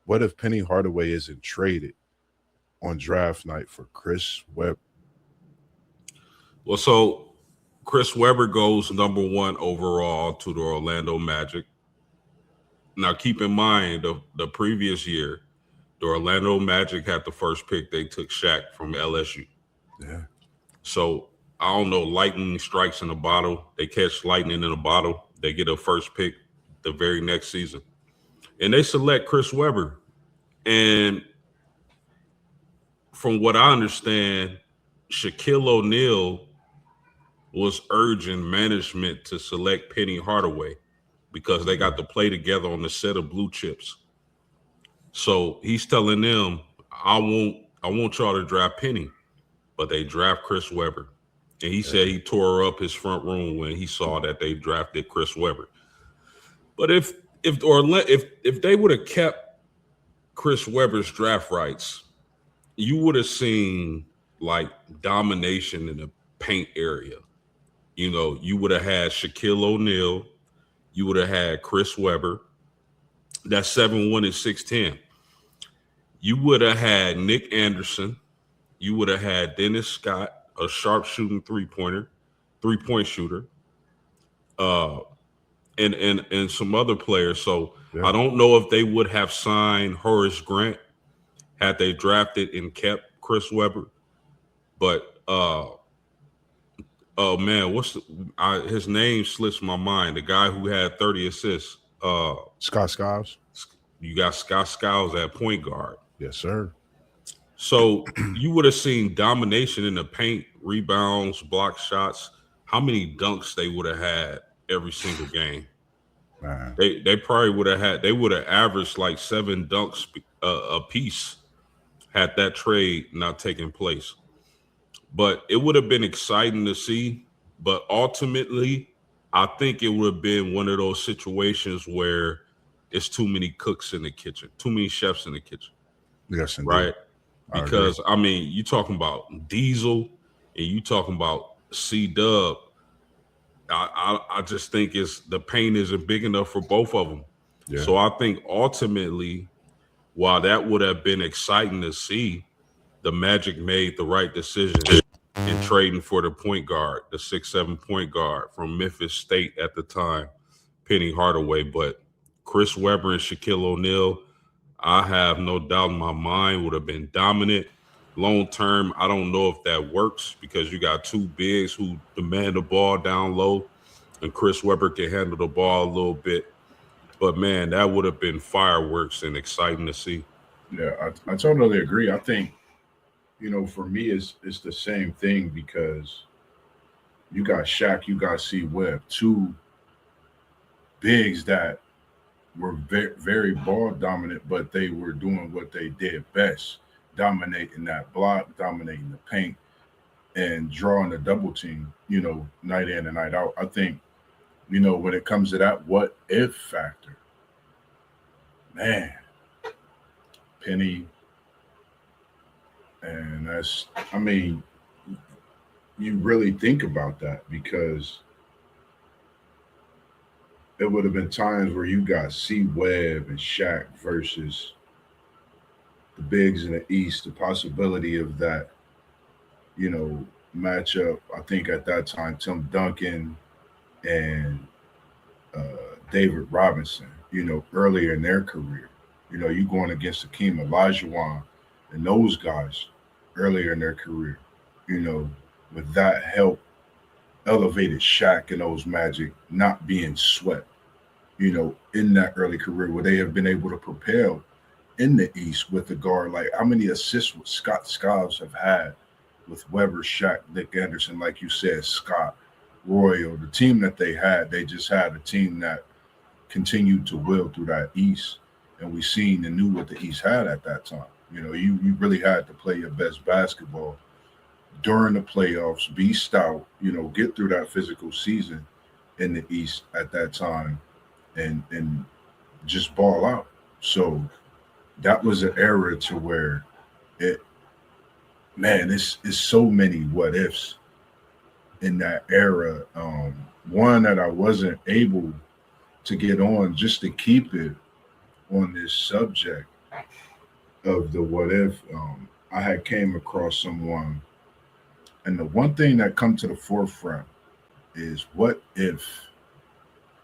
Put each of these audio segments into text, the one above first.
What if Penny Hardaway isn't traded on draft night for Chris Webber? Well, so Chris Webber goes number one overall to the Orlando Magic. Now, keep in mind the previous year, the Orlando Magic had the first pick. They took Shaq from LSU. Yeah. So I don't know. Lightning strikes in a bottle. They catch lightning in a bottle. They get a first pick the very next season, and they select Chris Webber. And from what I understand, Shaquille O'Neal was urging management to select Penny Hardaway because they got to play together on the set of Blue Chips. So he's telling them, I want y'all to draft Penny, but they draft Chris Webber. And he said he tore up his front room when he saw that they drafted Chris Webber. But if they would have kept Chris Webber's draft rights, you would have seen like domination in the paint area. You know, you would have had Shaquille O'Neal, you would have had Chris Webber. That's 7'1" and 6'10". You would have had Nick Anderson. You would have had Dennis Scott, a sharp shooting 3-point shooter, uh, and some other players. So I don't know if they would have signed Horace Grant had they drafted and kept Chris Webber. But oh man, his name slips my mind. The guy who had 30 assists. Scott Skiles. You got Scott Skiles at point guard. Yes, sir. So you would have seen domination in the paint, rebounds, block shots. How many dunks they would have had every single game? Man. They probably would have had. They would have averaged like 7 dunks a piece had that trade not taken place. But it would have been exciting to see. But ultimately, I think it would have been one of those situations where it's too many cooks in the kitchen, too many chefs in the kitchen. Yes, indeed. Right? Because I mean, you talking about Diesel and you talking about C-Dub. I just think the pain isn't big enough for both of them. Yeah. So I think ultimately, while that would have been exciting to see, the Magic made the right decision in trading for the point guard, the 6'7" point guard from Memphis State at the time, Penny Hardaway. But Chris Webber and Shaquille O'Neal, I have no doubt in my mind, would have been dominant. Long term, I don't know if that works because you got two bigs who demand the ball down low, and Chris Webber can handle the ball a little bit. But, man, that would have been fireworks and exciting to see. Yeah, I totally agree. I think, for me, it's the same thing because you got Shaq, you got C-Webb, two bigs that were very, very ball dominant, but they were doing what they did best, dominating that block, dominating the paint, and drawing the double team, night in and night out. I think, when it comes to that what if factor, man, Penny, and you really think about that because it would have been times where you got C-Webb and Shaq versus the bigs in the East, the possibility of that, matchup. I think at that time, Tim Duncan and David Robinson, earlier in their career. You going against Hakeem Olajuwon and those guys earlier in their career, with that help elevated Shaq and those Magic not being swept, in that early career where they have been able to propel in the East with the guard. Like how many assists would Scott Skiles have had with Webber, Shaq, Nick Anderson, like you said, Scott, Royal, the team that they just had a team that continued to will through that East. And we seen and knew what the East had at that time. You really had to play your best basketball during the playoffs, be stout, get through that physical season in the East at that time and just ball out. So that was an era to where it's so many what ifs in that era. One that I wasn't able to get on just to keep it on this subject of the what if, I had came across someone, and the one thing that come to the forefront is what if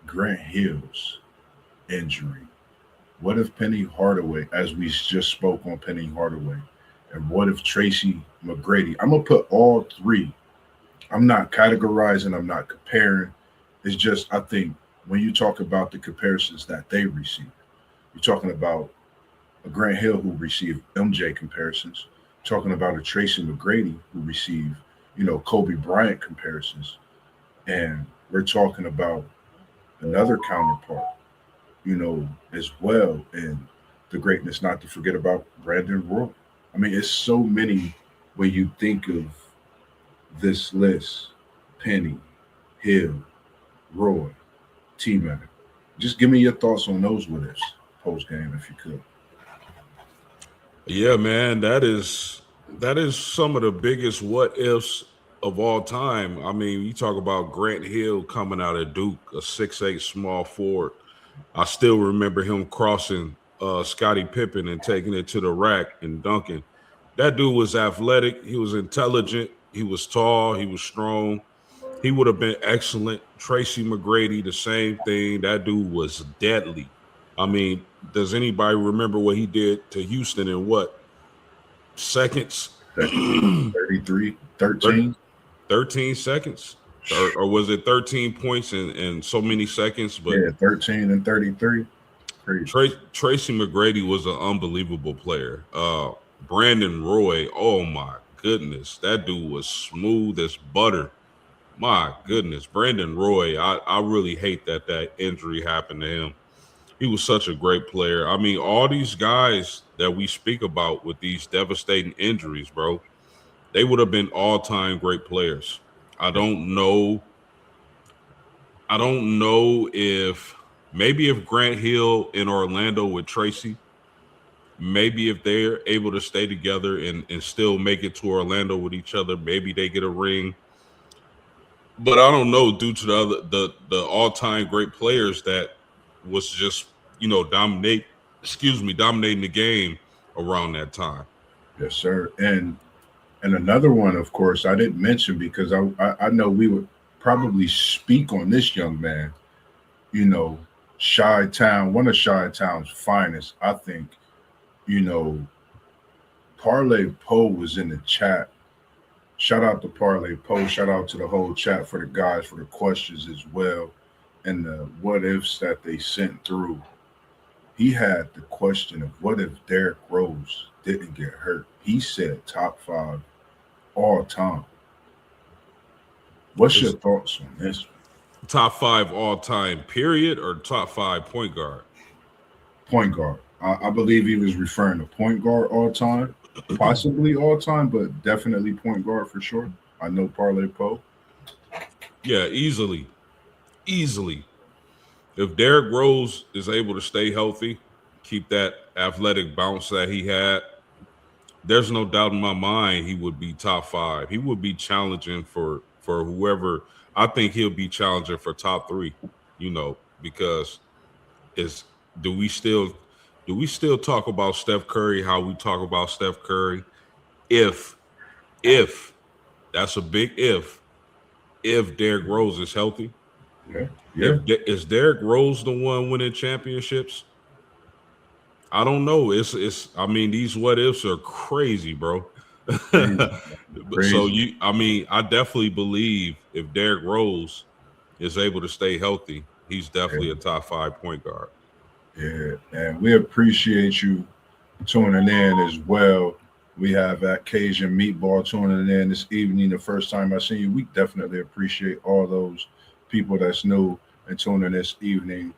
Grant Hill's injury? What if Penny Hardaway, as we just spoke on Penny Hardaway, and what if Tracy McGrady? I'm gonna put all three. I'm not categorizing. I'm not comparing. It's just I think when you talk about the comparisons that they receive, you're talking about a Grant Hill who received MJ comparisons, talking about a Tracy McGrady who received, Kobe Bryant comparisons, and we're talking about another counterpart, as well, and the greatness not to forget about Brandon Roy. I mean, it's so many when you think of this list: Penny, Hill, Roy, T Mac. Just give me your thoughts on those what ifs post game if you could. Yeah, man, that is some of the biggest what ifs of all time. I mean, you talk about Grant Hill coming out of Duke, a 6'8" small forward. I still remember him crossing Scottie Pippen and taking it to the rack and dunking. That dude was athletic. He was intelligent. He was tall. He was strong. He would have been excellent. Tracy McGrady, the same thing. That dude was deadly. I mean, does anybody remember what he did to Houston in what seconds? Seconds, 33, 13. 13 seconds, or was it 13 points in so many seconds? But Yeah, 13 and 33. Crazy. Tracy McGrady was an unbelievable player. Brandon Roy, oh my goodness, that dude was smooth as butter. My goodness, Brandon Roy, I really hate that injury happened to him. He was such a great player. I mean, all these guys that we speak about with these devastating injuries, bro, they would have been all-time great players. I don't know. I don't know if maybe if Grant Hill in Orlando with Tracy, maybe if they're able to stay together and still make it to Orlando with each other, maybe they get a ring. But I don't know due to the all-time great players that was just, dominating the game around that time. Yes, sir. And another one, of course, I didn't mention because I know we would probably speak on this young man. You know, Chi Town, one of Chi Town's finest, I think. You know, Parlay Poe was in the chat. Shout out to Parlay Poe. Shout out to the whole chat for the guys for the questions as well, and the what ifs that they sent through. He had the question of what if Derrick Rose didn't get hurt. He said top 5 all time. What's your thoughts on this? Top 5 all time, period, or top 5 point guard? Point guard. I believe he was referring to point guard all time, possibly all time, but definitely point guard for sure. I know Parlay Poe. Yeah, easily. If Derrick Rose is able to stay healthy, keep that athletic bounce that he had, there's no doubt in my mind he would be top 5. He would be challenging for whoever. I think he'll be challenging for top 3, because is do we still talk about Steph Curry how we talk about Steph Curry? If that's a big if Derrick Rose is healthy. Yeah. Is Derrick Rose the one winning championships? I don't know. I mean, these what ifs are crazy, bro. Crazy. I definitely believe if Derrick Rose is able to stay healthy, he's definitely a top 5 point guard. Yeah, and we appreciate you tuning in as well. We have Cajun Meatball tuning in this evening. The first time I seen you, we definitely appreciate all those people that's new and tuning in this evening.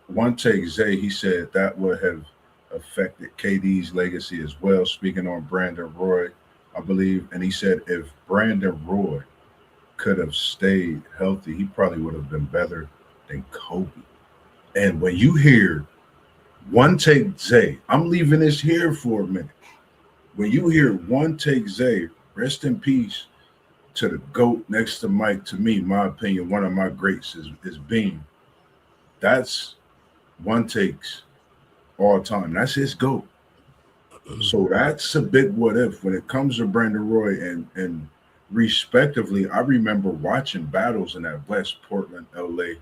One take Zay, he said that would have affected KD's legacy as well. Speaking on Brandon Roy, I believe, and he said if Brandon Roy could have stayed healthy, he probably would have been better than Kobe. And when you hear one take Zay, I'm leaving this here for a minute. When you hear one take Zay, rest in peace to the GOAT next to Mike. To me, my opinion, one of my greats is Bean. That's one takes all time. That's his GOAT. So that's a big what if when it comes to Brandon Roy and respectively. I remember watching battles in that West Portland, LA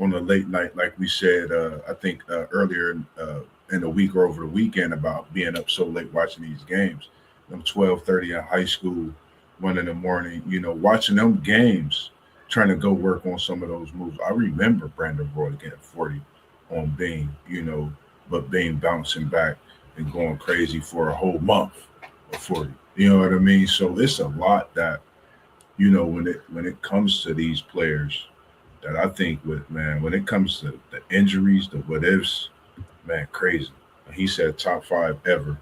on a late night, like we said, I think earlier in the week or over the weekend about being up so late watching these games. Them 12:30 in high school, 1 in the morning, watching them games, trying to go work on some of those moves. I remember Brandon Roy getting 40 on Bean, but Bean bouncing back and going crazy for a whole month of 40. You know what I mean? So it's a lot that, when it comes to these players that I think when it comes to the injuries, the what ifs, man, crazy. He said top 5 ever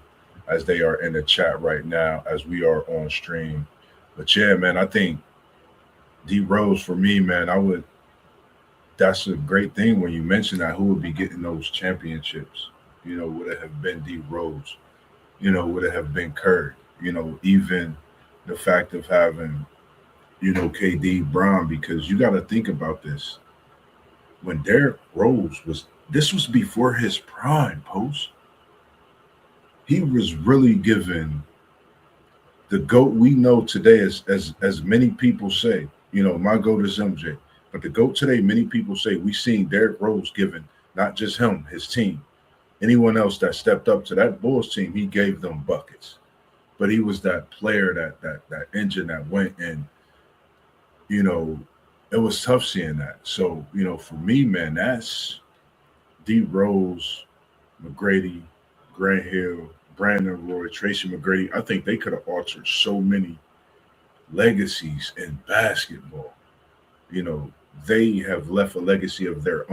as they are in the chat right now, as we are on stream. But yeah, man, I think D Rose for me, man, that's a great thing when you mention that who would be getting those championships. Would it have been D Rose? Would it have been Curry? Even the fact of having, KD Brown, because you got to think about this. When Derrick Rose this was before his prime, Post. He was really given the GOAT we know today, as many people say, my GOAT is MJ. But the GOAT today, many people say we seen Derrick Rose given, not just him, his team. Anyone else that stepped up to that Bulls team, he gave them buckets. But he was that player, that engine that went and, it was tough seeing that. So, for me, man, that's D Rose, McGrady, Grant Hill, Brandon Roy, Tracy McGrady. I think they could have altered so many legacies in basketball. They have left a legacy of their own.